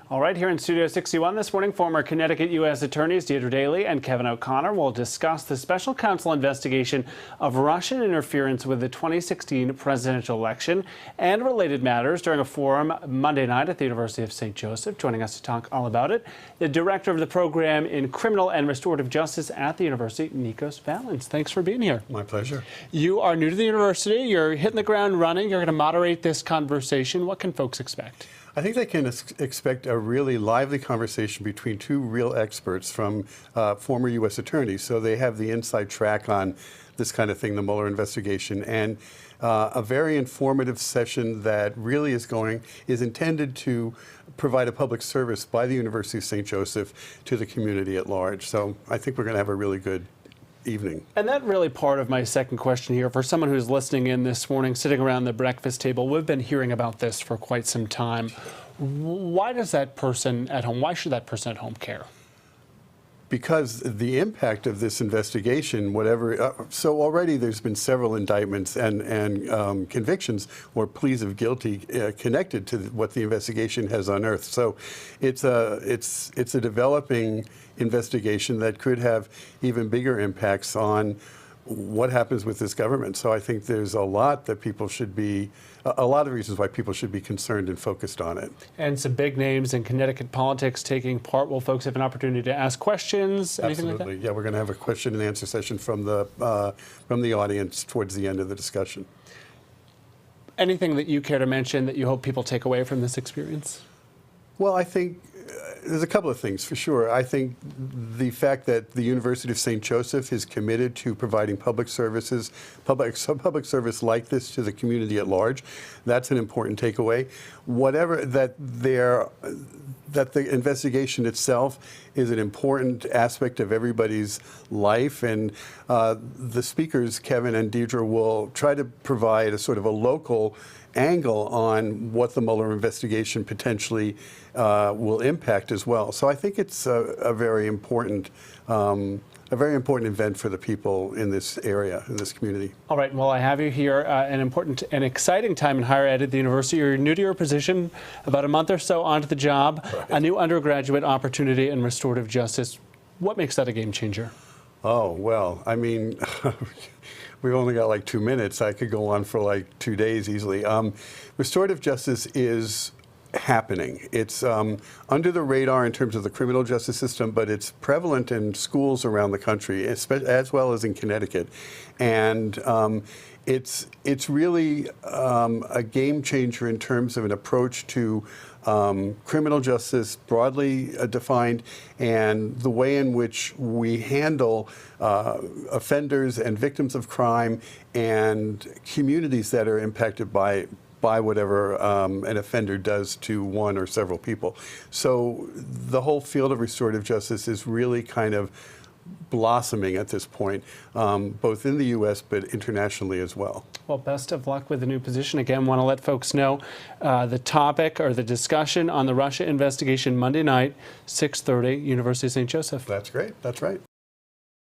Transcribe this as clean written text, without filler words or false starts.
All right, here in Studio 61 this morning, former Connecticut U.S. Attorneys Deirdre Daley and Kevin O'Connor will discuss the Special Counsel investigation of Russian interference with the 2016 presidential election and related matters during a forum Monday night at the University of St. Joseph. Joining us to talk all about it, the director of the program in Criminal and Restorative Justice at the university, Nikos Valance. Thanks for being here. My pleasure. You are new to the university. You're hitting the ground running. You're going to moderate this conversation. What can folks expect? I think they can expect a really lively conversation between two real experts from former U.S. attorneys. So they have the inside track on this kind of thing, the Mueller investigation, and a very informative session that really is intended to provide a public service by the University of St. Joseph to the community at large. So I think we're going to have a really good evening. And that really part of my second question here, for someone who's listening in this morning, sitting around the breakfast table, we've been hearing about this for quite some time. Why does that person at home, why should that person at home care? Because the impact of this investigation, so already there's been several indictments and convictions or pleas of guilty connected to what the investigation has unearthed. So it's a developing investigation that could have even bigger impacts on what happens with this government. So I think there's a lot of reasons why people should be concerned and focused on it. And some big names in Connecticut politics taking part. Will folks have an opportunity to ask questions? Absolutely. Anything like that? Yeah, we're going to have a question and answer session from the audience towards the end of the discussion. Anything that you care to mention that you hope people take away from this experience? Well, I think there's a couple of things for sure. I think the fact that the University of St. Joseph is committed to providing public service like this to the community at large, that's an important takeaway. Whatever that the investigation itself is an important aspect of everybody's life, and the speakers, Kevin and Deirdre, will try to provide a sort of a local angle on what the Mueller investigation potentially will impact as well. So I think it's a very important event for the people in this area, in this community. All right. Well, I have you here. An important and exciting time in higher ed at the university. You're new to your position, about a month or so onto the job. Right. A new undergraduate opportunity in restorative justice. What makes that a game changer? Oh, well, I mean, we've only got like 2 minutes. I could go on for like 2 days easily. Restorative justice is happening. It's under the radar in terms of the criminal justice system, but it's prevalent in schools around the country, as well as in Connecticut. And it's really a game changer in terms of an approach to criminal justice, broadly defined, and the way in which we handle offenders and victims of crime and communities that are impacted by whatever an offender does to one or several people. So the whole field of restorative justice is really kind of blossoming at this point, both in the U.S. but internationally as well. Well, best of luck with the new position. Again, want to let folks know the topic or the discussion on the Russia investigation Monday night, 6:30, University of St. Joseph. That's great. That's right.